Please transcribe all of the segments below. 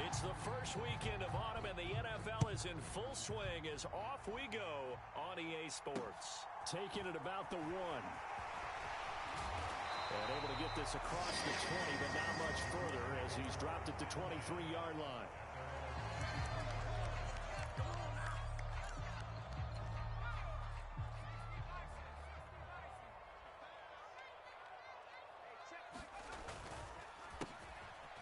It's the first weekend of autumn, and the NFL is in full swing as off we go on EA Sports. Taking it about the 1. And able to get this across the 20, but not much further as he's dropped at the 23-yard line.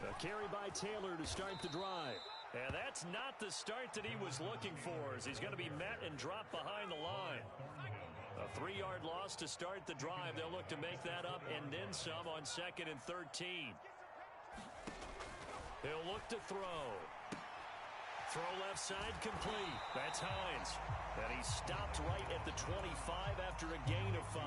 A carry by Taylor to start the drive. And that's not the start that he was looking for, as he's going to be met and dropped behind the line. A 3-yard loss to start the drive. They'll look to make that up and then some on 2nd and 13. He'll look to throw. Throw left side complete. That's Hines. And he's stopped right at the 25 after a gain of 5.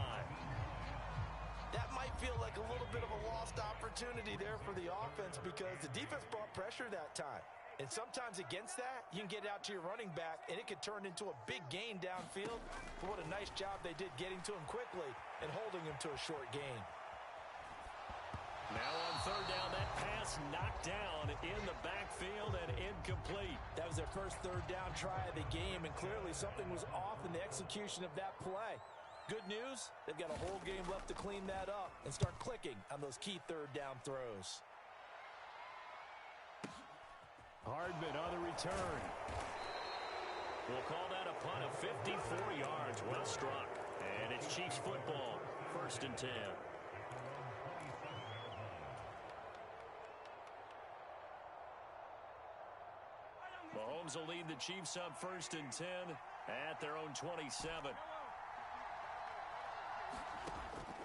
That might feel like a little bit of a lost opportunity there for the offense because the defense brought pressure that time. And sometimes against that, you can get out to your running back, and it could turn into a big gain downfield. But what a nice job they did getting to him quickly and holding him to a short gain. Now on 3rd down, that pass knocked down in the backfield and incomplete. That was their first 3rd down try of the game, and clearly something was off in the execution of that play. Good news, they've got a whole game left to clean that up and start clicking on those key 3rd down throws. Hardman on the return. We'll call that a punt of 54 yards. Well struck. And it's Chiefs football. 1st and 10. Mahomes will lead the Chiefs up 1st and 10 at their own 27.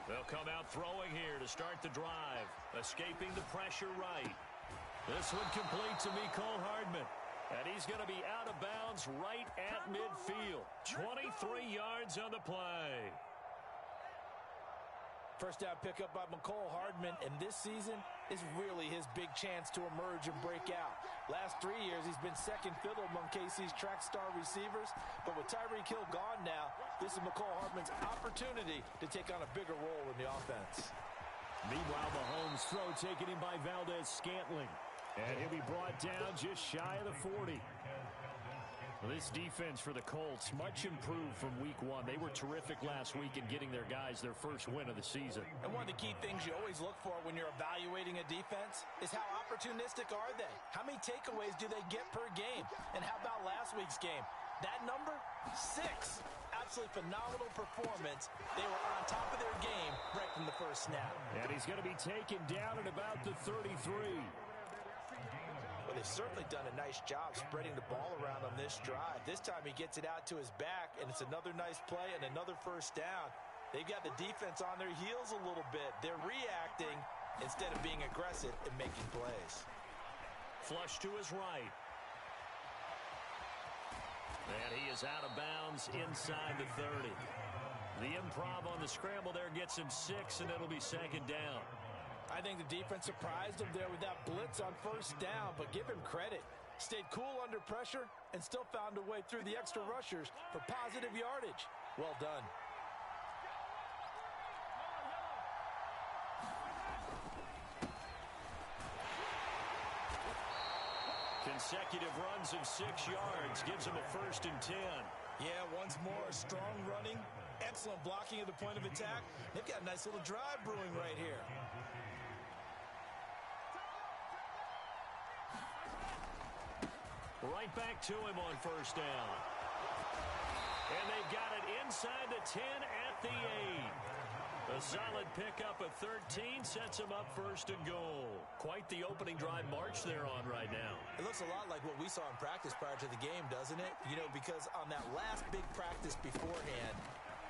They'll come out throwing here to start the drive. Escaping the pressure right. This one complete to Mecole Hardman. And he's going to be out of bounds right at midfield. 23 yards on the play. First down pickup by Mecole Hardman, and this season is really his big chance to emerge and break out. Last 3 years, he's been second fiddle among KC's track star receivers, but with Tyreek Hill gone now, this is Mecole Hardman's opportunity to take on a bigger role in the offense. Meanwhile, Mahomes' throw taken in by Valdez-Scantling, and he'll be brought down just shy of the 40. This defense for the Colts, much improved from week 1. They were terrific last week in getting their guys their first win of the season. And one of the key things you always look for when you're evaluating a defense is how opportunistic are they? How many takeaways do they get per game? And how about last week's game? That number? 6. Absolutely phenomenal performance. They were on top of their game right from the first snap. And he's going to be taken down at about the 33. Well, they've certainly done a nice job spreading the ball around on this drive. This time he gets it out to his back, and it's another nice play and another first down. They've got the defense on their heels a little bit. They're reacting instead of being aggressive and making plays. Flush to his right. And he is out of bounds inside the 30. The improv on the scramble there gets him 6, and it'll be 2nd down. I think the defense surprised him there with that blitz on first down, but give him credit. Stayed cool under pressure and still found a way through the extra rushers for positive yardage. Well done. Consecutive runs of 6 yards gives him a 1st and 10. Yeah, once more, strong running, excellent blocking at the point of attack. They've got a nice little drive brewing right here. Right back to him on first down. And they've got it inside the 10 at the 8. A solid pickup of 13 sets him up 1st and goal. Quite the opening drive march they're on right now. It looks a lot like what we saw in practice prior to the game, doesn't it? You know, because on that last big practice beforehand,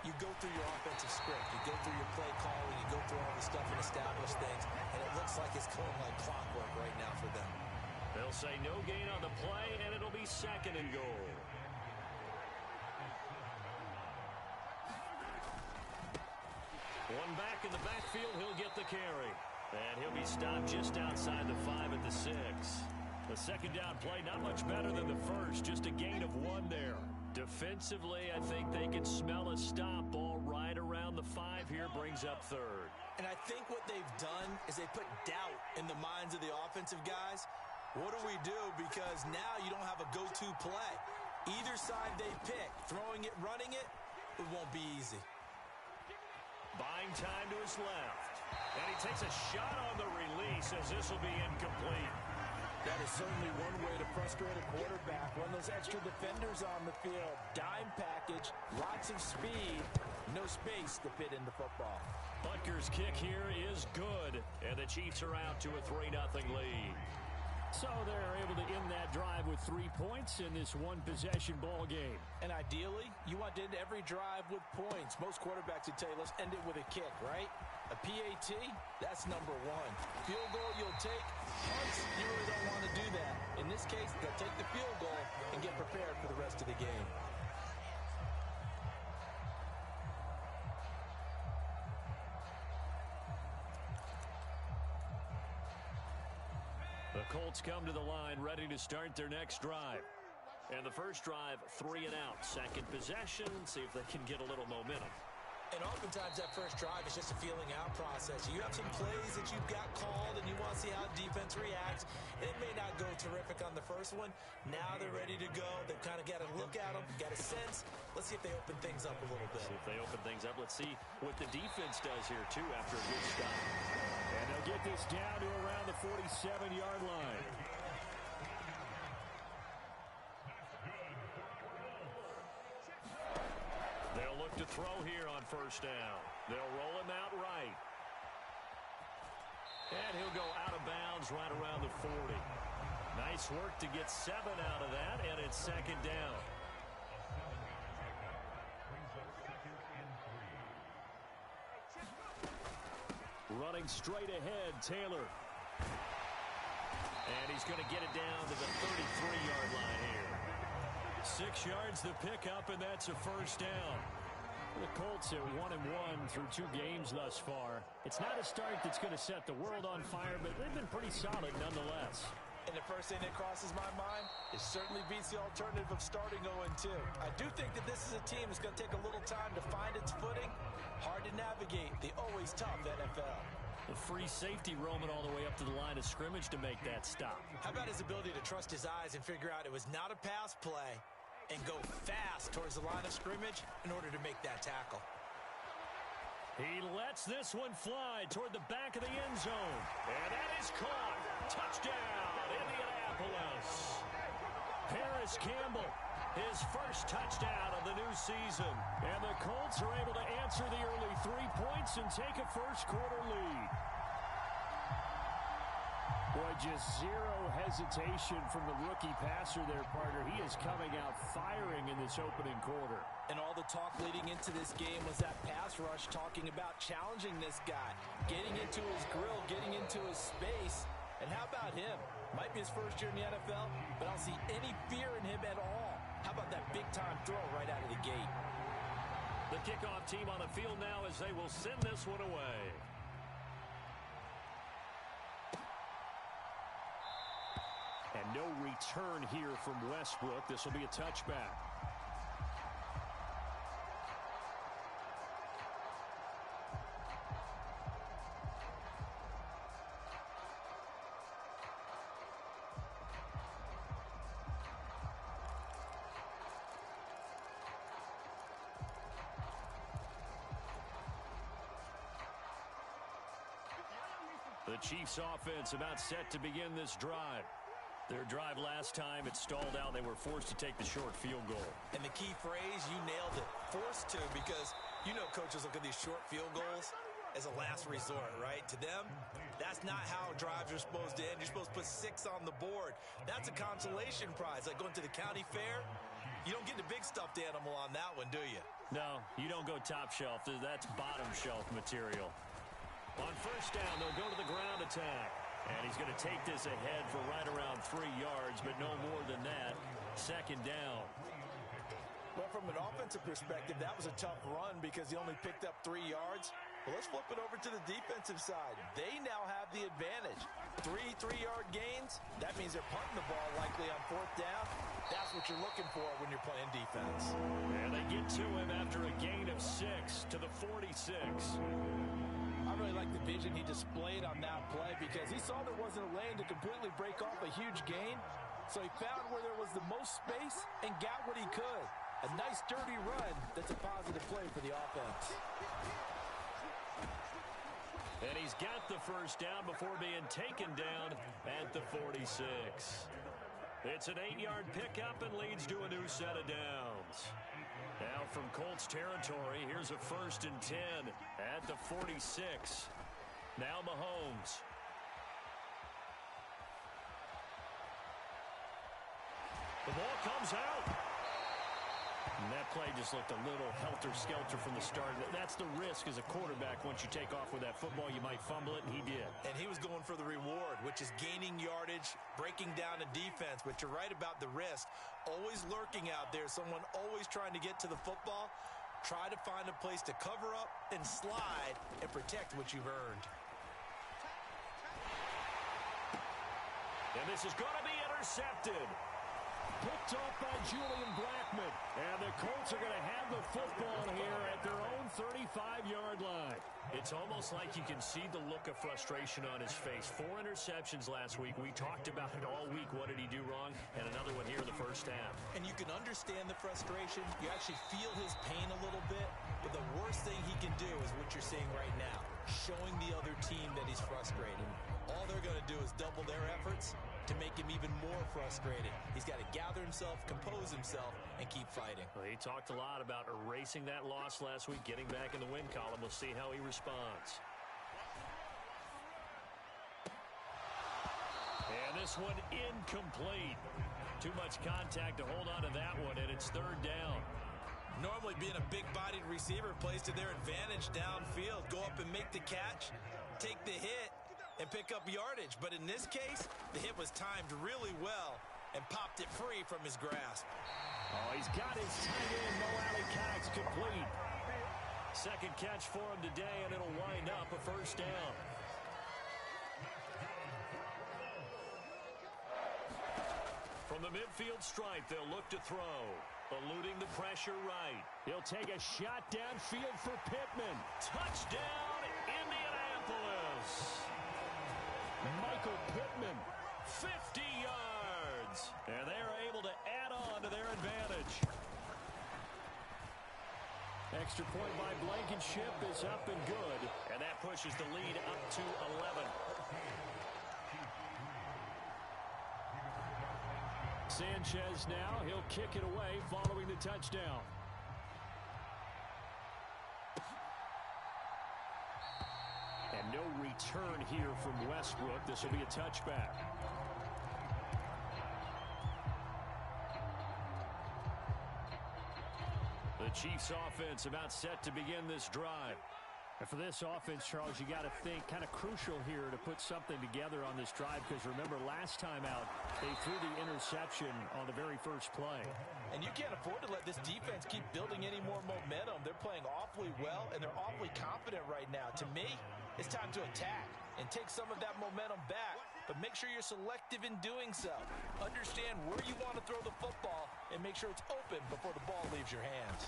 you go through your offensive script, you go through your play calling, you go through all the stuff and establish things, and it looks like it's going like clockwork right now for them. They'll say no gain on the play, and it'll be 2nd and goal. One back in the backfield, he'll get the carry. And he'll be stopped just outside the 5 at the 6. The 2nd down play, not much better than the first, just a gain of 1 there. Defensively, I think they can smell a stop. Ball right around the 5 here, brings up 3rd. And I think what they've done is they put doubt in the minds of the offensive guys. What do we do? Because now you don't have a go-to play. Either side they pick, throwing it, running it, it won't be easy. Buying time to his left. And he takes a shot on the release as this will be incomplete. That is certainly one way to frustrate a quarterback. Run those extra defenders on the field. Dime package, lots of speed, no space to fit in the football. Butker's kick here is good, and the Chiefs are out to a 3-0 lead. So they're able to end that drive with 3 points in this one-possession ball game. And ideally, you want to end every drive with points. Most quarterbacks would tell you, let's end it with a kick, right? A PAT, that's number one. Field goal you'll take. Punts, you really don't want to do that. In this case, they'll take the field goal and get prepared for the rest of the game. The Colts come to the line ready to start their next drive. And the first drive, 3 and out. Second possession, see if they can get a little momentum. And oftentimes that first drive is just a feeling out process. You have some plays that you've got called and you want to see how defense reacts. It may not go terrific on the first one. Now they're ready to go. They've kind of got to look at them, got a sense. Let's see if they open things up a little bit. See if they open things up. Let's see what the defense does here, too, after a good stop. And they'll get this down to around the 47-yard line. They'll look to throw here on first down. They'll roll him out right. And he'll go out of bounds right around the 40. Nice work to get 7 out of that, and it's second down. Running straight ahead, Taylor. And he's going to get it down to the 33-yard line here. 6 yards the pickup, and that's a first down. The Colts at 1-1 through 2 games thus far. It's not a start that's going to set the world on fire, but they've been pretty solid nonetheless. And the first thing that crosses my mind, it certainly beats the alternative of starting 0-2. I do think that this is a team that's going to take a little time to find its footing. Hard to navigate the always tough NFL. The free safety roaming all the way up to the line of scrimmage to make that stop. How about his ability to trust his eyes and figure out it was not a pass play and go fast towards the line of scrimmage in order to make that tackle. He lets this one fly toward the back of the end zone. And that is caught. Touchdown, Indianapolis. Paris Campbell, his first touchdown of the new season. And the Colts are able to answer the early 3 points and take a first-quarter lead. Boy, just zero hesitation from the rookie passer there, partner. He is coming out firing in this opening quarter. And all the talk leading into this game was that pass rush talking about challenging this guy, getting into his grill, getting into his space. And how about him? Might be his first year in the NFL, but I don't see any fear in him at all. How about that big-time throw right out of the gate? The kickoff team on the field now as they will send this one away. And no return here from Westbrook. This will be a touchback. The Chiefs offense about set to begin this drive. Their drive last time, it stalled out. They were forced to take the short field goal. And the key phrase, you nailed it, forced to, because you know coaches look at these short field goals as a last resort, right? To them, that's not how drives are supposed to end. You're supposed to put 6 on the board. That's a consolation prize, like going to the county fair. You don't get the big stuffed animal on that one, do you? No, you don't go top shelf. That's bottom shelf material. On first down, they'll go to the ground attack. And he's going to take this ahead for right around 3 yards, but no more than that. Second down. Well, from an offensive perspective, that was a tough run because he only picked up 3 yards. Well, let's flip it over to the defensive side. They now have the advantage. 3 3-yard gains, that means they're punting the ball likely on fourth down. That's what you're looking for when you're playing defense. And they get to him after a gain of 6 to the 46. I really like the vision he displayed on that play because he saw there wasn't a lane to completely break off a huge gain. So he found where there was the most space and got what he could. A nice, dirty run that's a positive play for the offense. And he's got the first down before being taken down at the 46. It's an 8-yard pickup and leads to a new set of downs. Now from Colts territory, here's a 1st and 10 at the 46. Now Mahomes. The ball comes out. And that play just looked a little helter-skelter from the start. That's the risk as a quarterback. Once you take off with that football, you might fumble it, and he did. And he was going for the reward, which is gaining yardage, breaking down a defense. But you're right about the risk. Always lurking out there, someone always trying to get to the football. Try to find a place to cover up and slide and protect what you've earned. And this is going to be intercepted. Picked off by Julian Blackman. And the Colts are going to have the football here at their own 35-yard line. It's almost like you can see the look of frustration on his face. 4 interceptions last week. We talked about it all week. What did he do wrong? And another one here in the first half. And you can understand the frustration. You actually feel his pain a little bit. But the worst thing he can do is what you're seeing right now. Showing the other team that he's frustrated. All they're going to do is double their efforts to make him even more frustrated. He's got to gather himself, compose himself, and keep fighting. Well, he talked a lot about erasing that loss last week, getting back in the win column. We'll see how he responds. And this one incomplete. Too much contact to hold on to that one, and it's 3rd down. Normally being a big-bodied receiver plays to their advantage downfield. Go up and make the catch, take the hit, and pick up yardage. But in this case, the hit was timed really well and popped it free from his grasp. Oh, he's got his tight end, Mo Alley Cox, complete. Second catch for him today, and it'll wind up a 1st down. From the midfield stripe, they'll look to throw. Eluding the pressure right. He'll take a shot downfield for Pittman. Touchdown, Indianapolis. Michael Pittman, 50 yards. And they're able to add on to their advantage. Extra point by Blankenship is up and good. And that pushes the lead up to 11. Sanchez now, he'll kick it away following the touchdown. And no return here from Westbrook. This will be a touchback. The Chiefs offense about set to begin this drive. And for this offense, Charles, you got to think kind of crucial here to put something together on this drive because remember last time out they threw the interception on the very first play. And you can't afford to let this defense keep building any more momentum. They're playing awfully well and they're awfully confident right now. To me, it's time to attack and take some of that momentum back, but make sure you're selective in doing so. Understand where you want to throw the football and make sure it's open before the ball leaves your hands.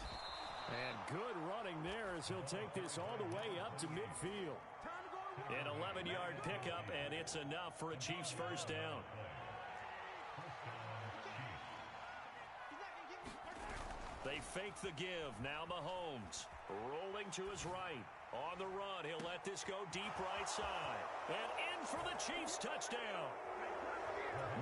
And good running there as he'll take this all the way up to midfield. An 11-yard pickup, and it's enough for a Chiefs first down. They fake the give. Now Mahomes rolling to his right. On the run, he'll let this go deep right side. And in for the Chiefs touchdown.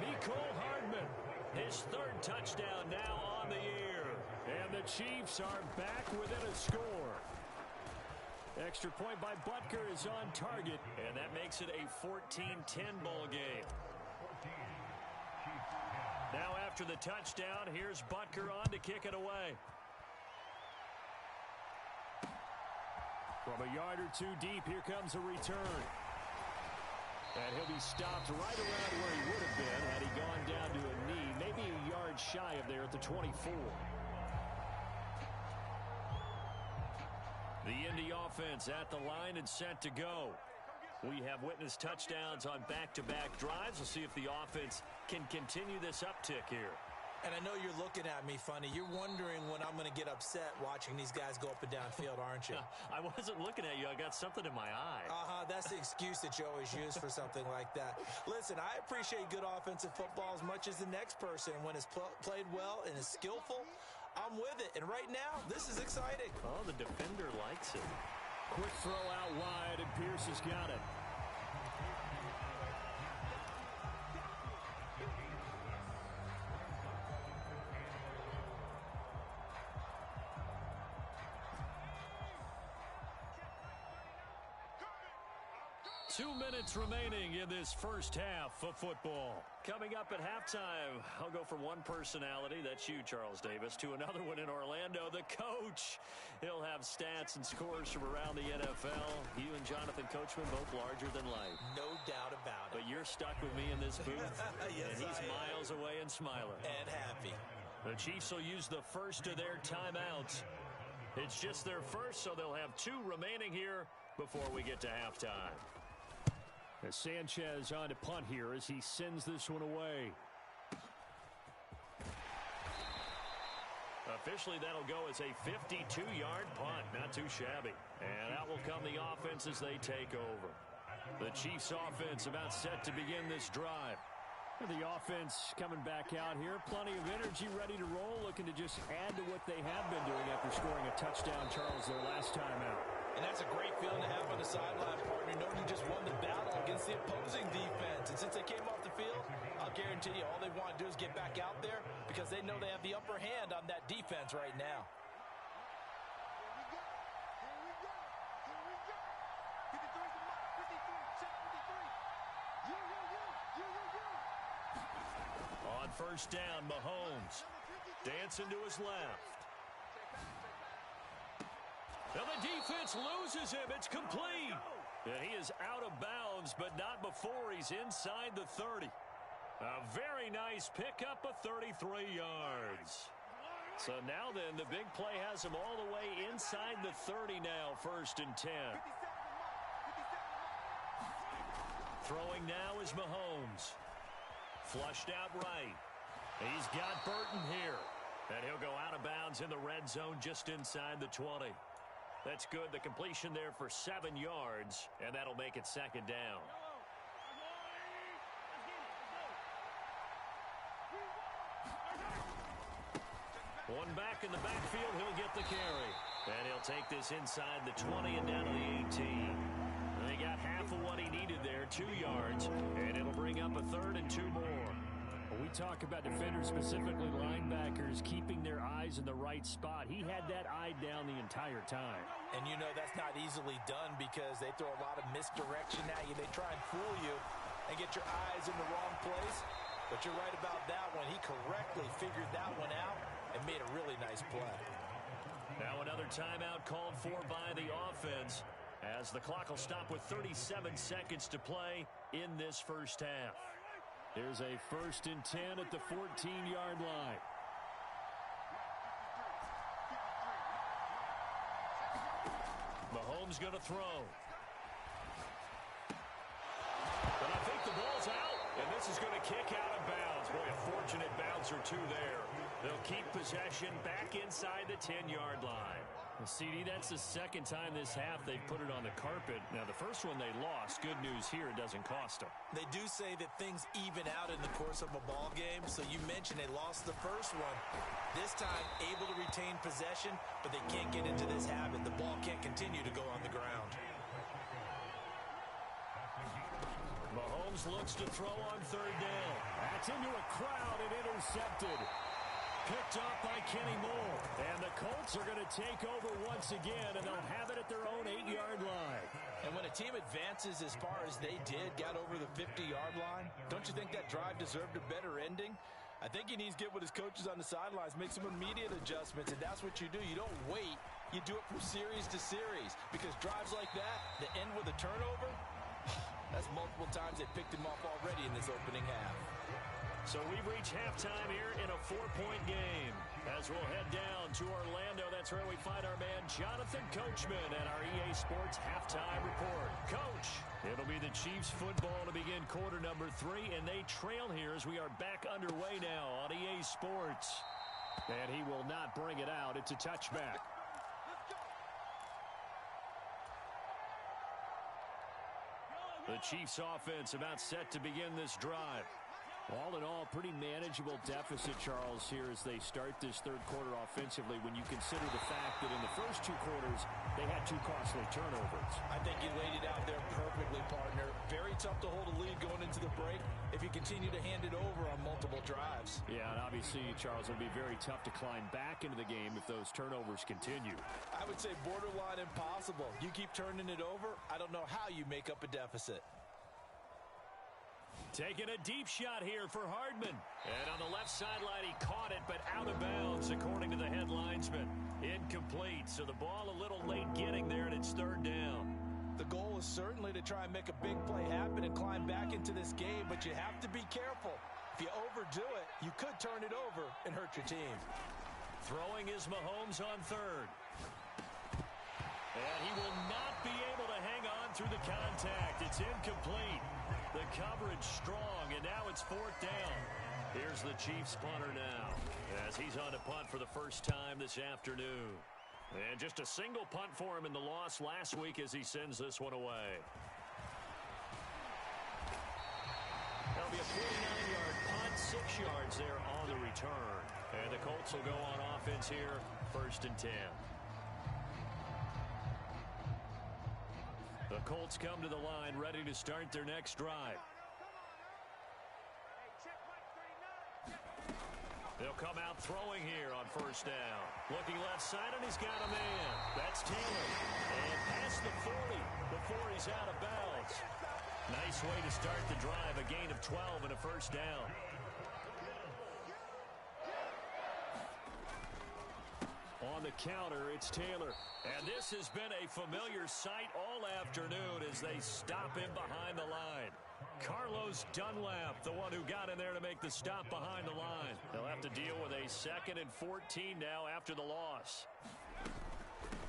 Mecole Hardman, his 3rd touchdown now on the year. And the Chiefs are back within a score. Extra point by Butker is on target. And that makes it a 14-10 ball game. Now after the touchdown, here's Butker on to kick it away. From a yard or two deep, here comes a return. And he'll be stopped right around where he would have been had he gone down to a knee, maybe a yard shy of there at the 24. The Indy offense at the line and set to go. We have witnessed touchdowns on back-to-back drives. We'll see if the offense can continue this uptick here. And I know you're looking at me funny. You're wondering when I'm going to get upset watching these guys go up and down field, aren't you? I wasn't looking at you. I got something in my eye. That's the excuse that you always use for something like that. Listen, I appreciate good offensive football as much as the next person. When it's played well and is skillful, I'm with it. And right now, this is exciting. Oh, the defender likes it. Quick throw out wide, and Pierce has got it. 2 minutes remaining in this first half of football. Coming up at halftime, I'll go from one personality, that's you, Charles Davis, to another one in Orlando, the coach. He'll have stats and scores from around the NFL. You and Jonathan Coachman, both larger than life. No doubt about it. But you're stuck with me in this booth, yes, and he's miles away and smiling. And happy. The Chiefs will use the first of their timeouts. It's just their first, so they'll have 2 remaining here before we get to halftime. As Sanchez on to punt here as he sends this one away. Officially, that'll go as a 52-yard punt. Not too shabby. And out will come the offense as they take over. The Chiefs offense about set to begin this drive. The offense coming back out here. Plenty of energy, ready to roll, looking to just add to what they have been doing after scoring a touchdown, Charles, their last time out. And that's a great feeling to have on the sideline, partner, knowing you just won the battle against the opposing defense. And since they came off the field, I'll guarantee you all they want to do is get back out there because they know they have the upper hand on that defense right now. On first down, Mahomes dancing to his left. Now the defense loses him. It's complete. And he is out of bounds, but not before he's inside the 30. A very nice pickup of 33 yards. So now then, the big play has him all the way inside the 30 now, 1st and 10. Throwing now is Mahomes. Flushed out right. He's got Burton here. And he'll go out of bounds in the red zone just inside the 20. That's good. The completion there for 7 yards, and that'll make it 2nd down. One back in the backfield, he'll get the carry. And he'll take this inside the 20 and down to the 18. And he got half of what he needed there, 2 yards, and it'll bring up a 3rd and 2 more. We talk about defenders, specifically linebackers, keeping their eyes in the right spot. He had that eye down the entire time. And you know that's not easily done because they throw a lot of misdirection at you. They try and fool you and get your eyes in the wrong place. But you're right about that one. He correctly figured that one out and made a really nice play. Now another timeout called for by the offense as the clock will stop with 37 seconds to play in this first half. There's a 1st and 10 at the 14-yard line. Mahomes going to throw. But I think the ball's out, and this is going to kick out of bounds. Boy, a fortunate bounce or two there. They'll keep possession back inside the 10-yard line. CD, that's the 2nd time this half they've put it on the carpet. Now, the first one they lost. Good news here, it doesn't cost them. They do say that things even out in the course of a ball game. So you mentioned they lost the first one. This time, able to retain possession, but they can't get into this habit. The ball can't continue to go on the ground. Mahomes looks to throw on 3rd down. That's into a crowd and intercepted. Picked off by Kenny Moore. And the Colts are going to take over once again, and they'll have it at their own 8-yard line. And when a team advances as far as they did, got over the 50-yard line, don't you think that drive deserved a better ending? I think he needs to get with his coaches on the sidelines, make some immediate adjustments, and that's what you do. You don't wait. You do it from series to series because drives like that end with a turnover, that's multiple times they picked him off already in this opening half. So we've reached halftime here in a 4-point game. As we'll head down to Orlando, that's where we find our man Jonathan Coachman at our EA Sports Halftime Report. Coach, it'll be the Chiefs football to begin quarter number 3, and they trail here as we are back underway now on EA Sports. And he will not bring it out. It's a touchback. The Chiefs offense about set to begin this drive. All in all, pretty manageable deficit, Charles, here as they start this third quarter offensively when you consider the fact that in the first 2 quarters, they had 2 costly turnovers. I think you laid it out there perfectly, partner. Very tough to hold a lead going into the break if you continue to hand it over on multiple drives. Yeah, and obviously, Charles, it'll be very tough to climb back into the game if those turnovers continue. I would say borderline impossible. You keep turning it over, I don't know how you make up a deficit. Taking a deep shot here for Hardman. And on the left sideline, he caught it, but out of bounds, according to the head linesman. Incomplete, so the ball a little late getting there, and it's third down. The goal is certainly to try and make a big play happen and climb back into this game, but you have to be careful. If you overdo it, you could turn it over and hurt your team. Throwing is Mahomes on third. And he will not be able to hang on through the contact. It's incomplete. The coverage strong, and now it's fourth down. Here's the Chiefs punter now, as he's on to punt for the first time this afternoon. And just a single punt for him in the loss last week as he sends this one away. That'll be a 49-yard punt, 6 yards there on the return. And the Colts will go on offense here, 1st and 10. The Colts come to the line, ready to start their next drive. They'll come out throwing here on first down. Looking left side, and he's got a man. That's Taylor. And past the 40 before he's out of bounds. Nice way to start the drive, a gain of 12 and a first down. On the counter, it's Taylor. And this has been a familiar sight all afternoon as they stop him behind the line. Carlos Dunlap, the one who got in there to make the stop behind the line. They'll have to deal with a 2nd and 14 now after the loss.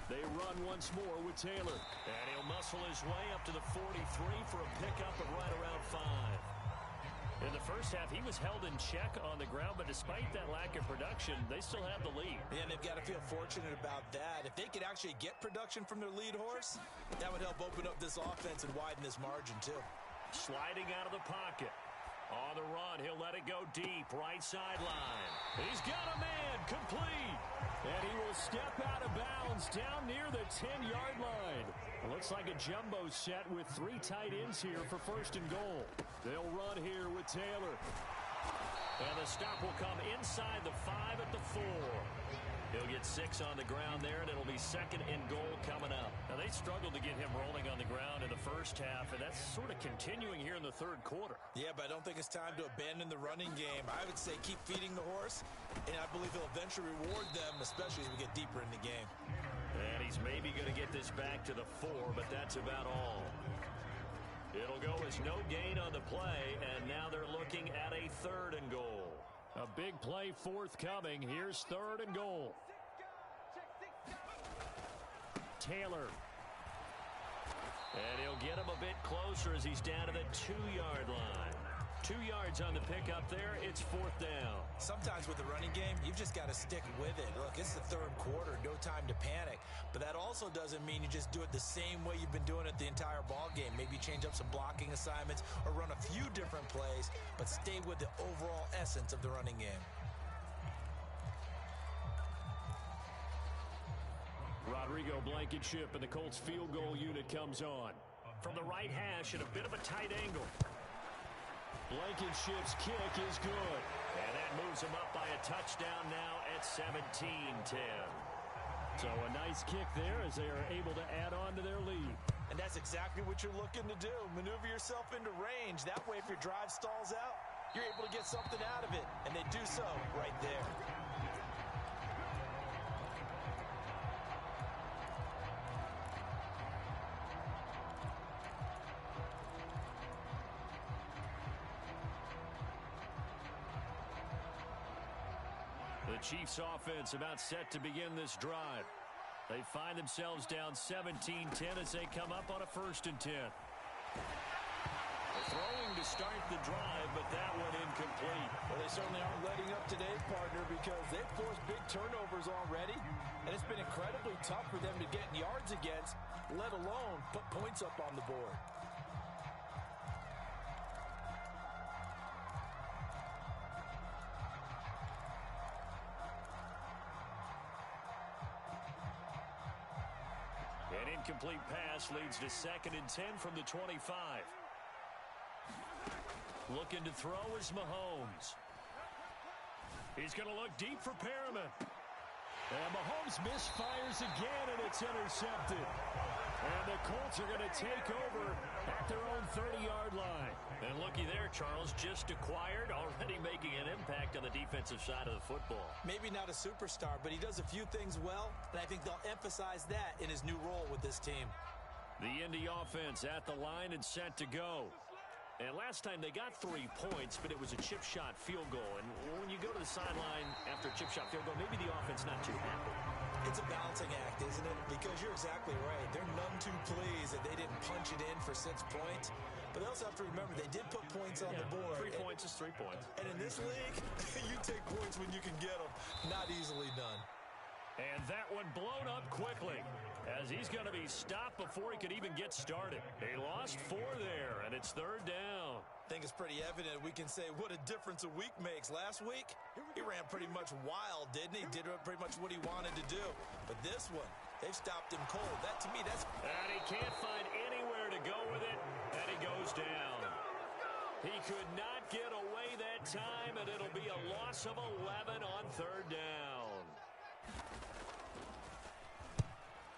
They run once more with Taylor. And he'll muscle his way up to the 43 for a pickup of right around 5. In the first half, he was held in check on the ground, but despite that lack of production, they still have the lead. Yeah, and they've got to feel fortunate about that. If they could actually get production from their lead horse, that would help open up this offense and widen this margin, too. Sliding out of the pocket. On the run, he'll let it go deep, right sideline. He's got a man, complete. And he will step out of bounds down near the 10-yard line. It looks like a jumbo set with 3 tight ends here for 1st and goal. They'll run here with Taylor. And the stop will come inside the 5 at the 4. He'll get 6 on the ground there, and it'll be 2nd and goal coming up. Now, they struggled to get him rolling on the ground in the first half, and that's sort of continuing here in the third quarter. Yeah, but I don't think it's time to abandon the running game. I would say keep feeding the horse, and I believe he'll eventually reward them, especially as we get deeper in the game. And he's maybe going to get this back to the 4, but that's about all. It'll go as no gain on the play, and now they're looking at a 3rd and goal. A big play forthcoming. Here's 3rd and goal. Taylor. And he'll get him a bit closer as he's down to the 2-yard line. 2 yards on the pickup there. It's 4th down. Sometimes with the running game, you've just got to stick with it. Look, it's the 3rd quarter. No time to panic. But that also doesn't mean you just do it the same way you've been doing it the entire ball game. Maybe change up some blocking assignments or run a few different plays, but stay with the overall essence of the running game. Rodrigo Blankenship and the Colts field goal unit comes on. From the right hash at a bit of a tight angle. Blankenship's kick is good. And that moves him up by a touchdown now at 17-10. So a nice kick there as they are able to add on to their lead. And that's exactly what you're looking to do. Maneuver yourself into range. That way, if your drive stalls out, you're able to get something out of it. And they do so right there. The Chiefs offense about set to begin this drive. They find themselves down 17-10 as they come up on a 1st and 10. Throwing to start the drive, but that one incomplete. Well, they certainly aren't letting up today, partner, because they've forced big turnovers already, and it's been incredibly tough for them to get yards against, let alone put points up on the board. An incomplete pass leads to 2nd and 10 from the 25. Looking to throw is Mahomes. He's going to look deep for Perriman. And Mahomes misfires again, and it's intercepted. And the Colts are going to take over at their own 30-yard line. And looky there, Charles, just acquired, already making an impact on the defensive side of the football. Maybe not a superstar, but he does a few things well, and I think they'll emphasize that in his new role with this team. The Indy offense at the line and set to go. And last time they got 3 points, but it was a chip shot field goal. And when you go to the sideline after a chip shot field goal, maybe the offense not too happy. It's a balancing act, isn't it? Because you're exactly right. They're none too pleased that they didn't punch it in for 6 points. But they also have to remember they did put points on the board. 3 points is 3 points. And in this league, you take points when you can get them. Not easily done. And that one blown up quickly as he's going to be stopped before he could even get started. They lost 4 there, and it's 3rd down. I think it's pretty evident we can say what a difference a week makes. Last week, he ran pretty much wild, didn't he? Did pretty much what he wanted to do. But this one, they've stopped him cold. That, to me, that's... And he can't find anywhere to go with it, and he goes down. He could not get away that time, and it'll be a loss of 11 on 3rd down.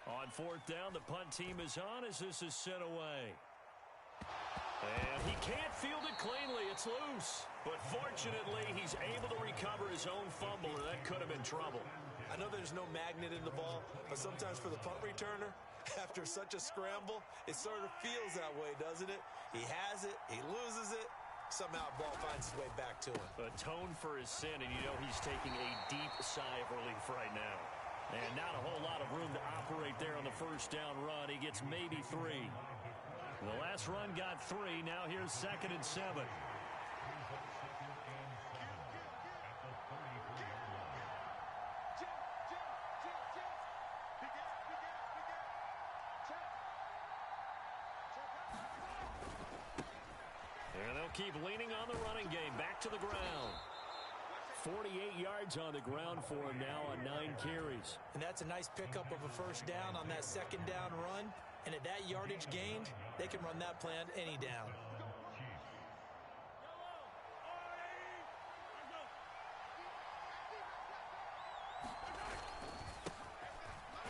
On 4th down, the punt team is on as this is sent away. And he can't field it cleanly. It's loose. But fortunately, he's able to recover his own fumble, or that could have been trouble. I know there's no magnet in the ball, but sometimes for the punt returner, after such a scramble, it sort of feels that way, doesn't it? He has it, he loses it, somehow the ball finds its way back to him. Atone for his sin, and you know he's taking a deep sigh of relief right now. And not a whole lot of room to operate there on the 1st down run. He gets maybe 3. The last run got 3. Now here's 2nd and 7. And they'll keep leaning on the running game. Back to the ground. 48 yards on the ground for him now on 9 carries. And that's a nice pickup of a 1st down on that 2nd down run. And at that yardage gained, they can run that plan any down.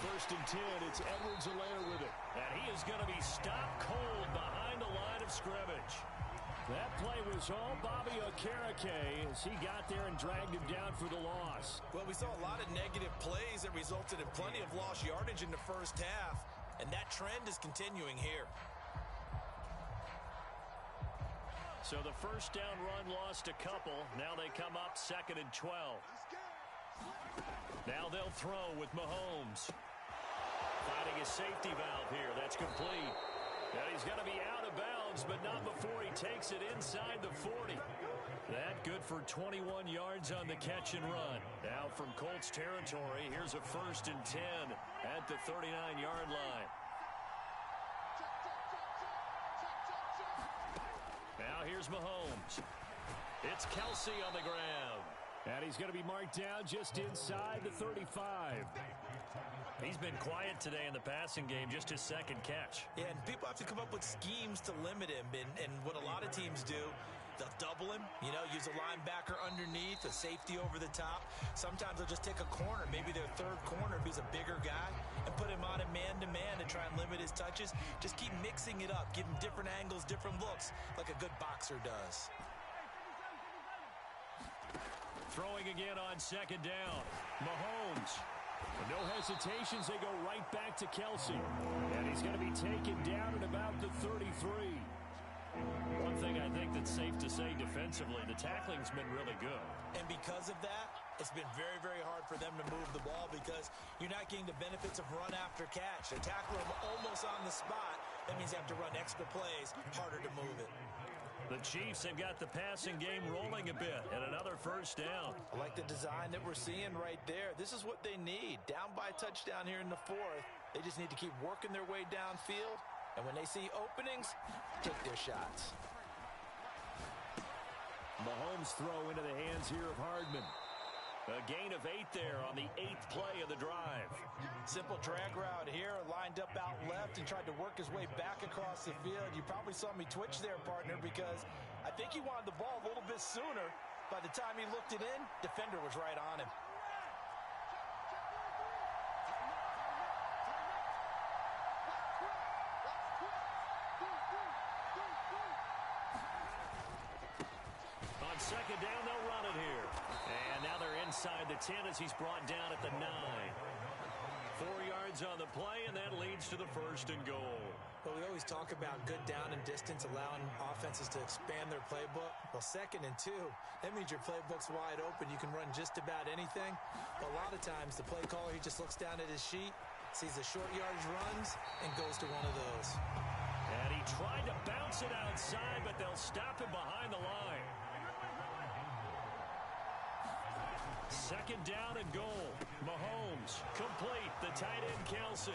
First and 10, it's Edwards-Helaire with it. And he is going to be stopped cold behind the line of scrimmage. That play was all Bobby Okereke as he got there and dragged him down for the loss. Well, we saw a lot of negative plays that resulted in plenty of lost yardage in the 1st half, and that trend is continuing here. So the 1st down run lost a couple. Now they come up 2nd and 12. Now they'll throw with Mahomes. Finding a safety valve here. That's complete. And he's going to be out of bounds, but not before he takes it inside the 40. That good for 21 yards on the catch and run. Now from Colts territory, here's a 1st and 10 at the 39-yard line. Now here's Mahomes. It's Kelsey on the ground. And he's going to be marked down just inside the 35. He's been quiet today in the passing game, just his 2nd catch. Yeah, and people have to come up with schemes to limit him. And what a lot of teams do, they'll double him, you know, use a linebacker underneath, a safety over the top. Sometimes they'll just take a corner, maybe their 3rd corner if he's a bigger guy, and put him on a man-to-man to try and limit his touches. Just keep mixing it up, give him different angles, different looks, like a good boxer does. Throwing again on 2nd down. Mahomes. No hesitations, they go right back to Kelsey. And he's going to be taken down at about the 33. thing I think that's safe to say defensively, the tackling's been really good. And because of that, it's been very, very hard for them to move the ball because you're not getting the benefits of run after catch. They tackle them almost on the spot. That means you have to run extra plays, harder to move it. The Chiefs have got the passing game rolling a bit, and another first down. I like the design that we're seeing right there. This is what they need. Down by a touchdown here in the fourth. They just need to keep working their way downfield. And when they see openings, take their shots. Mahomes throw into the hands here of Hardman. A gain of 8 there on the 8th play of the drive. Simple drag route here, lined up out left and tried to work his way back across the field. You probably saw me twitch there, partner, because I think he wanted the ball a little bit sooner. By the time he looked it in, defender was right on him. On second down, they'll run it here. And now they're inside the 10 as he's brought down at the 9. 4 yards on the play, and that leads to the first and goal. Well, we always talk about good down and distance, allowing offenses to expand their playbook. Well, 2nd and 2, that means your playbook's wide open. You can run just about anything. But a lot of times, the play caller, he just looks down at his sheet, sees the short yardage runs, and goes to one of those. And he tried to bounce it outside, but they'll stop him behind the line. 2nd down and goal. Mahomes complete. The tight end, Kelsey.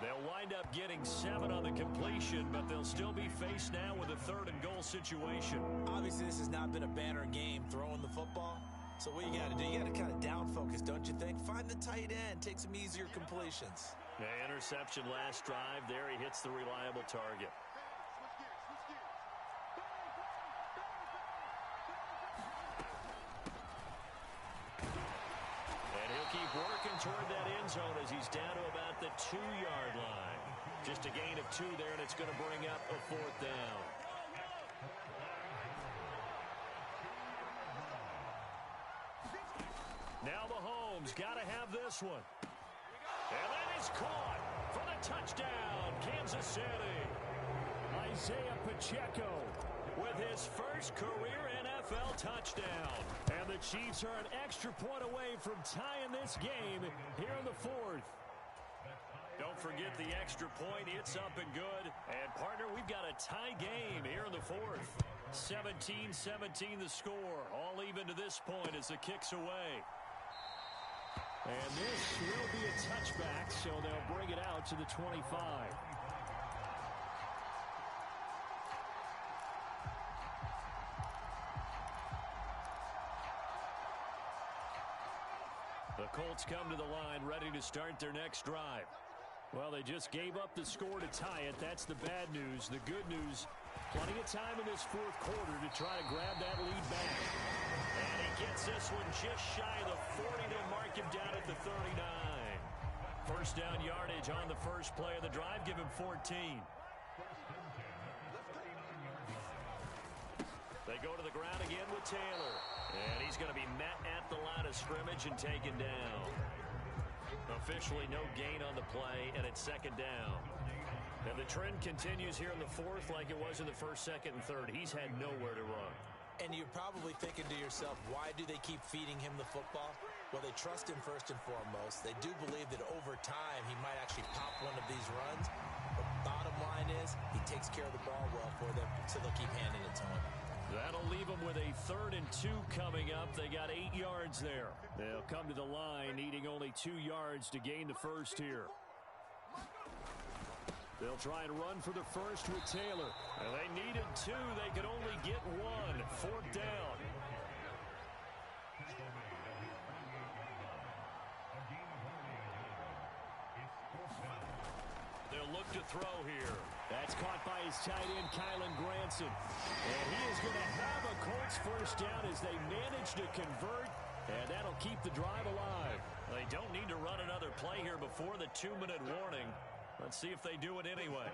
They'll wind up getting 7 on the completion, but they'll still be faced now with a 3rd and goal situation. Obviously, this has not been a banner game throwing the football. So what you got to do, you got to kind of down focus, don't you think? Find the tight end. Take some easier completions. The interception last drive. There he hits the reliable target. Keep working toward that end zone as he's down to about the 2-yard line. Just a gain of 2 there, and it's going to bring up a 4th down. Now Mahomes got to have this one. And that is caught for the touchdown, Kansas City. Isaiah Pacheco with his first career NFL touchdown. And the Chiefs are an extra point away from tying this game here in the 4th. Don't forget the extra point. It's up and good. And, partner, we've got a tie game here in the 4th. 17-17 the score. All even to this point as the kick's away. And this will be a touchback, so they'll bring it out to the 25. The Colts come to the line ready to start their next drive. Well, they just gave up the score to tie it. That's the bad news. The good news, plenty of time in this 4th quarter to try to grab that lead back. And he gets this one just shy of the 40 to mark him down at the 39. First down yardage on the first play of the drive. Give him 14. They go to the ground again with Taylor. And he's going to be met at the line of scrimmage and taken down. Officially no gain on the play, and it's 2nd down. And the trend continues here in the 4th like it was in the 1st, 2nd, and 3rd. He's had nowhere to run. And you're probably thinking to yourself, why do they keep feeding him the football? Well, they trust him first and foremost. They do believe that over time he might actually pop one of these runs. But bottom line is he takes care of the ball well for them, so they'll keep handing it to him. That'll leave them with a 3rd and 2 coming up. They got 8 yards there. They'll come to the line needing only 2 yards to gain the first here. They'll try and run for the first with Taylor. And they needed 2. They could only get 1. 4th down. They'll look to throw here. That's caught by his tight end, Kylan Granson. And he is going to have a Colts first down as they manage to convert, and that'll keep the drive alive. They don't need to run another play here before the 2-minute warning. Let's see if they do it anyway.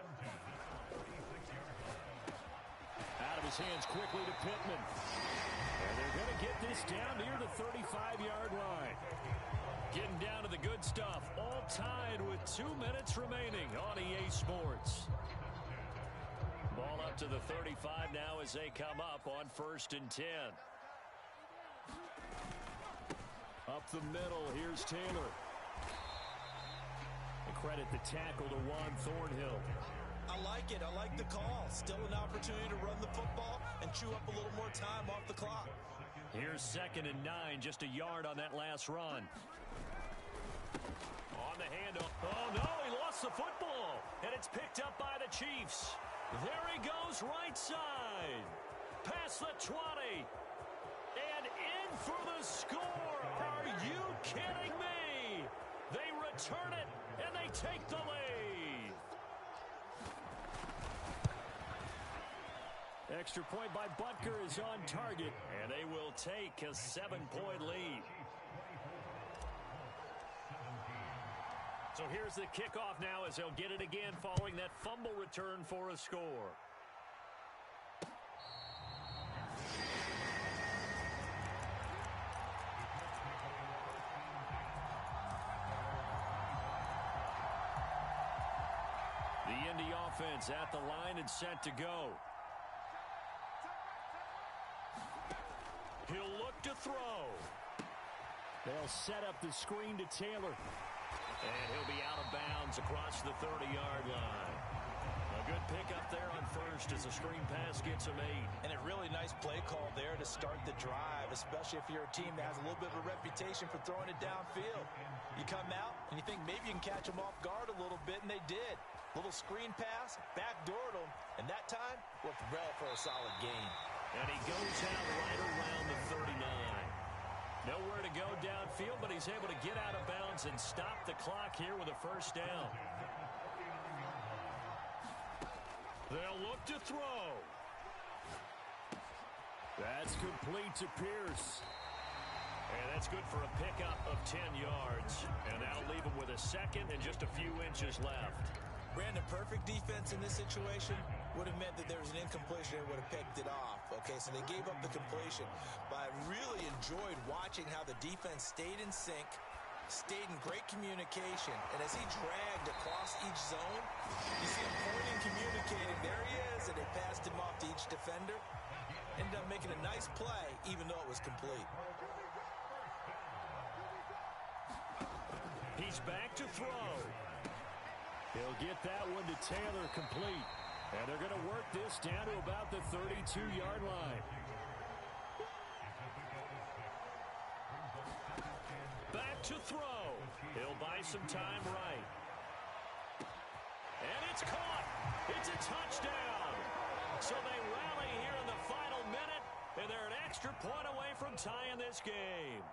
Out of his hands quickly to Pittman. And they're going to get this down near the 35-yard line. Getting down to the good stuff. All tied with 2 minutes remaining on EA Sports. Ball up to the 35 now as they come up on 1st and 10. Up the middle, here's Taylor. And credit the tackle to Juan Thornhill. I like it. I like the call. Still an opportunity to run the football and chew up a little more time off the clock. Here's 2nd and 9, just a yard on that last run. On the handoff. Oh, no, he lost the football. And it's picked up by the Chiefs. There he goes, right side. Past the 20. And in for the score. Are you kidding me? They return it, and they take the lead. Extra point by Butker is on target, and they will take a 7-point lead. So here's the kickoff now as they'll get it again following that fumble return for a score. The Indy offense at the line and set to go. He'll look to throw. They'll set up the screen to Taylor. And he'll be out of bounds across the 30-yard line. A good pickup there on 1st as the screen pass gets a made. And a really nice play call there to start the drive, especially if you're a team that has a little bit of a reputation for throwing it downfield. You come out and you think maybe you can catch them off guard a little bit, and they did. Little screen pass, backdoored them, and that time worked well for a solid gain. And he goes out right around the 39. Nowhere to go downfield, but he's able to get out of bounds and stop the clock here with a 1st down. They'll look to throw. That's complete to Pierce. And that's good for a pickup of 10 yards. And that'll leave him with a 2nd and just a few inches left. Brandon, perfect defense in this situation would have meant that there was an incompletion and would have picked it off. Okay, so they gave up the completion. But I really enjoyed watching how the defense stayed in sync, stayed in great communication. And as he dragged across each zone, you see him pointing, communicating. There he is, and they passed him off to each defender. Ended up making a nice play, even though it was complete. He's back to throw. He'll get that one to Taylor complete. And they're going to work this down to about the 32-yard line. Back to throw. He'll buy some time right. And it's caught. It's a touchdown. So they rally here in the final minute, and they're an extra point away from tying this game.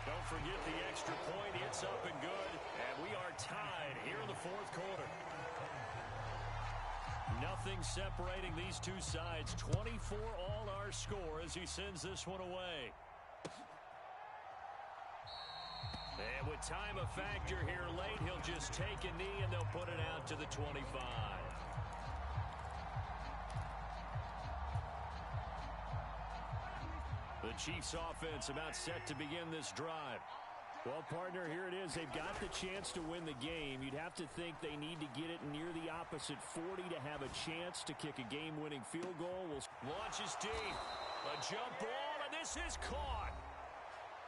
Don't forget the extra point. It's up and good. And we are tied here in the 4th quarter. Nothing separating these two sides. 24 all our score as he sends this one away. And with time a factor here late, he'll just take a knee and they'll put it out to the 25. The Chiefs offense about set to begin this drive. Well, partner, here it is. They've got the chance to win the game. You'd have to think they need to get it near the opposite 40 to have a chance to kick a game-winning field goal. Launches deep. A jump ball, and this is caught.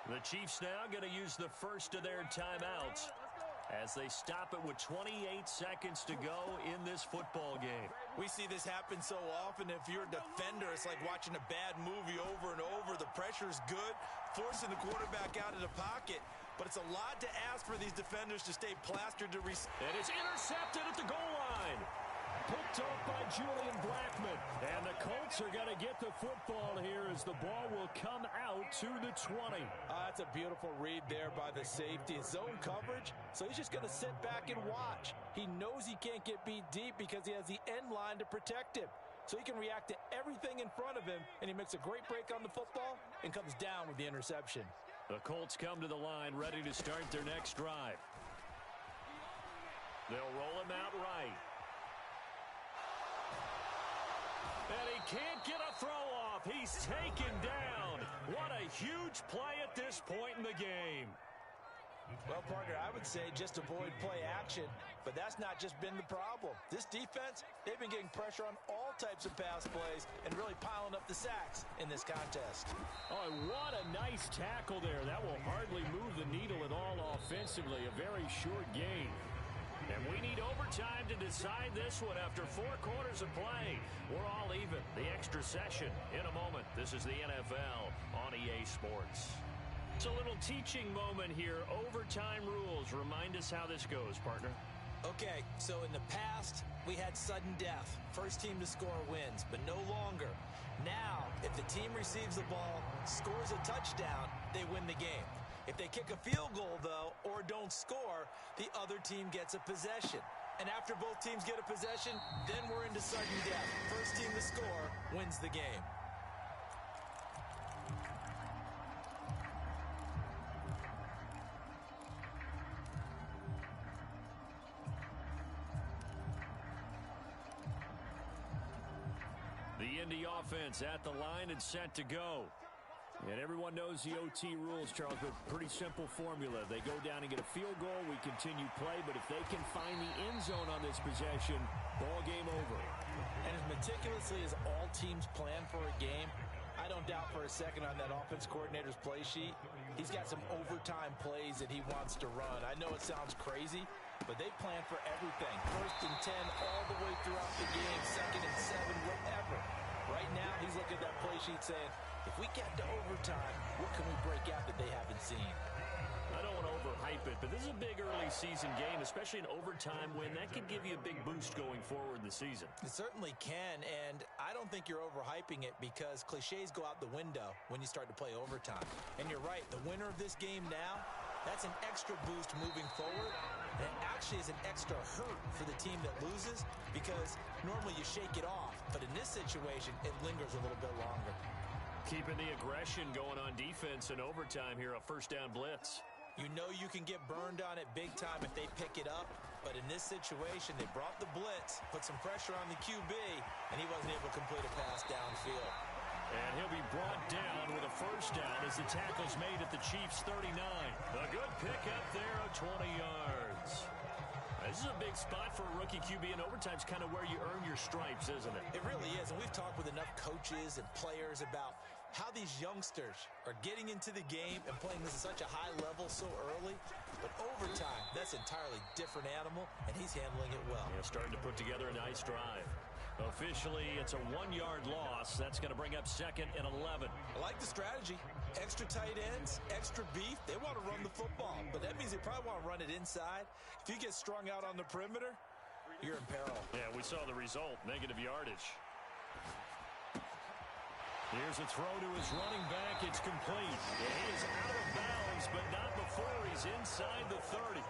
The Chiefs now going to use the first of their timeouts as they stop it with 28 seconds to go in this football game. We see this happen so often. If you're a defender, it's like watching a bad movie over and over. The pressure's good, forcing the quarterback out of the pocket. But it's a lot to ask for these defenders to stay plastered to receive. And it's intercepted at the goal line. Picked off by Julian Blackmon. And the Colts are going to get the football here as the ball will come out to the 20. That's a beautiful read there by the safety. Zone coverage, so he's just going to sit back and watch. He knows he can't get beat deep because he has the end line to protect him. So he can react to everything in front of him, and he makes a great break on the football and comes down with the interception. The Colts come to the line ready to start their next drive. They'll roll him out right. And he can't get a throw off. He's taken down. What a huge play at this point in the game. Well, partner, I would say just avoid play action, but that's not just been the problem. This defense, they've been getting pressure on all types of pass plays and really piling up the sacks in this contest. Oh, what a nice tackle there. That will hardly move the needle at all offensively. A very short game. And we need overtime to decide this one after 4 quarters of play. We're all even. The extra session in a moment. This is the NFL on EA Sports. It's a little teaching moment here. Overtime rules. Remind us how this goes, partner. Okay, so in the past, we had sudden death. First team to score wins, but no longer. Now, if the team receives the ball, scores a touchdown, they win the game. If they kick a field goal, though, or don't score, the other team gets a possession. And after both teams get a possession, then we're into sudden death. First team to score wins the game. The Indy offense at the line and set to go. And everyone knows the OT rules, Charles, but pretty simple formula. They go down and get a field goal, we continue play, but if they can find the end zone on this possession, ball game over. And as meticulously as all teams plan for a game, I don't doubt for a second on that offense coordinator's play sheet, he's got some overtime plays that he wants to run. I know it sounds crazy, but they plan for everything. 1st and 10 all the way throughout the game, 2nd and 7, whatever. Right now, he's looking at that play sheet saying, if we get to overtime, what can we break out that they haven't seen? I don't want to overhype it, but this is a big early season game, especially an overtime win. That could give you a big boost going forward in the season. It certainly can, and I don't think you're overhyping it because cliches go out the window when you start to play overtime. And you're right, the winner of this game now, that's an extra boost moving forward. And it actually is an extra hurt for the team that loses because normally you shake it off. But in this situation, it lingers a little bit longer. Keeping the aggression going on defense in overtime here, a first down blitz. You know you can get burned on it big time if they pick it up. But in this situation, they brought the blitz, put some pressure on the QB, and he wasn't able to complete a pass downfield. And he'll be brought down with a first down as the tackle's made at the Chiefs' 39. A good pickup there of 20 yards. This is a big spot for a rookie QB, and overtime's kind of where you earn your stripes, isn't it? It really is, and we've talked with enough coaches and players about how these youngsters are getting into the game and playing this at such a high level so early. But overtime, that's an entirely different animal, and he's handling it well. Yeah, starting to put together a nice drive. Officially, it's a 1-yard loss. That's going to bring up 2nd and 11. I like the strategy. Extra tight ends, extra beef. They want to run the football, but that means they probably want to run it inside. If you get strung out on the perimeter, you're in peril. Yeah, we saw the result, negative yardage. Here's a throw to his running back. It's complete. And he is out of bounds, but not before he's inside the 30.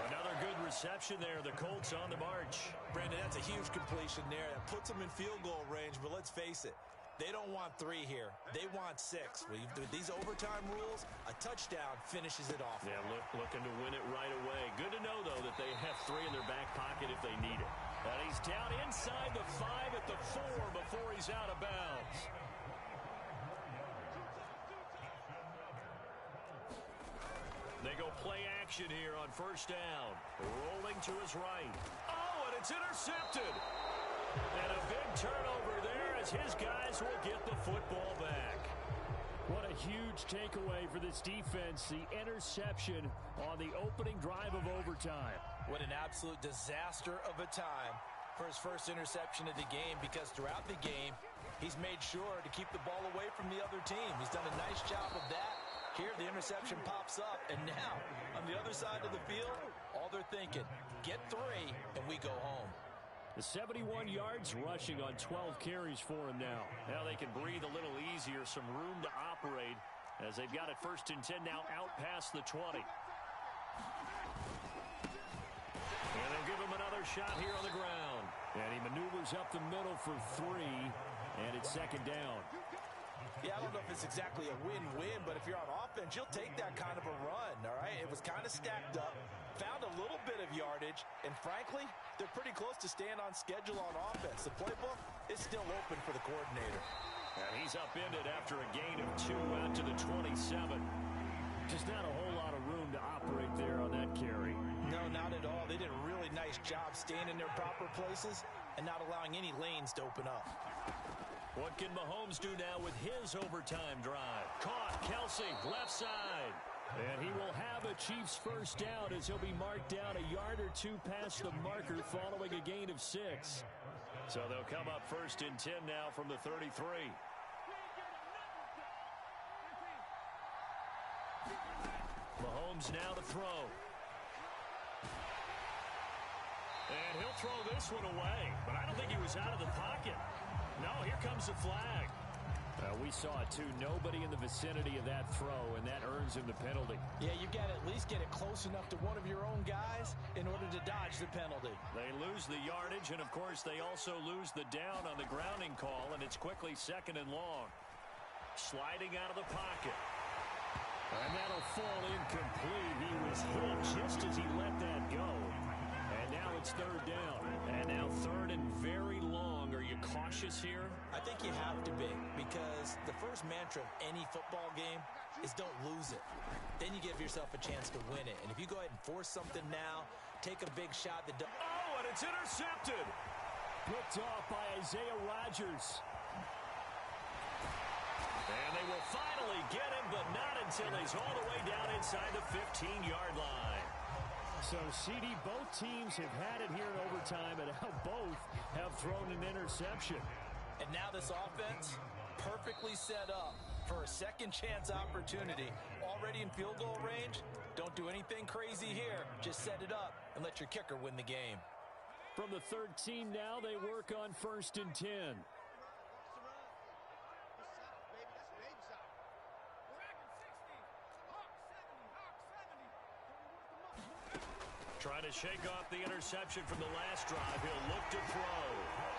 Another good reception there. The Colts on the march. Brandon, that's a huge completion there. That puts them in field goal range, but let's face it. They don't want 3 here. They want 6. With these overtime rules, a touchdown finishes it off. Yeah, looking to win it right away. Good to know, though, that they have 3 in their back pocket if they need it. And he's down inside the 5 at the 4 before he's out of bounds. They go play action here on first down. Rolling to his right. Oh, and it's intercepted. And a big turnover there as his guys will get the football back. What a huge takeaway for this defense. The interception on the opening drive of overtime. What an absolute disaster of a time for his first interception of the game, because throughout the game, he's made sure to keep the ball away from the other team. He's done a nice job of that. Here, the interception pops up, and now, on the other side of the field, all they're thinking, get 3, and we go home. The 71 yards rushing on 12 carries for him now. Now they can breathe a little easier, some room to operate as they've got it 1st and 10 now out past the 20. And they'll give him another shot here on the ground. And he maneuvers up the middle for 3, and it's 2nd down. Yeah, I don't know if it's exactly a win-win, but if you're on offense, you'll take that kind of a run, all right? It was kind of stacked up, found a little bit of yardage, and frankly, they're pretty close to staying on schedule on offense. The playbook is still open for the coordinator. And he's upended after a gain of 2 out to the 27. Just not a whole lot of room to operate right there on that carry. No, not at all. They did a really nice job staying in their proper places and not allowing any lanes to open up. What can Mahomes do now with his overtime drive? Caught, Kelsey, left side. And he will have a Chiefs first down as he'll be marked down a yard or two past the marker following a gain of 6. So they'll come up first and 10 now from the 33. Mahomes now to throw. And he'll throw this one away. But I don't think he was out of the pocket. No, here comes the flag. We saw it, too. Nobody in the vicinity of that throw, and that earns him the penalty. Yeah, you got to at least get it close enough to one of your own guys in order to dodge the penalty. They lose the yardage, and, of course, they also lose the down on the grounding call, and it's quickly 2nd and long. Sliding out of the pocket. And that'll fall incomplete. He was hit just as he let that go. And now it's 3rd down. And now 3rd and very long. Are you cautious here? I think you have to be, because the first mantra of any football game is don't lose it. Then you give yourself a chance to win it. And if you go ahead and force something now, take a big shot. Oh, and it's intercepted. Picked off by Isaiah Rodgers. And they will finally get him, but not until he's all the way down inside the 15-yard line. So, CD, both teams have had it here in overtime, and now both have thrown an interception. And now this offense perfectly set up for a second chance opportunity. Already in field goal range, don't do anything crazy here. Just set it up and let your kicker win the game. From the 13 now, they work on 1st and 10. Trying to shake off the interception from the last drive. He'll look to throw.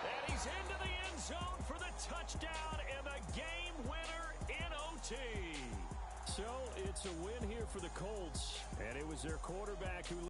And he's into the end zone for the touchdown and the game winner in OT. So it's a win here for the Colts, and it was their quarterback who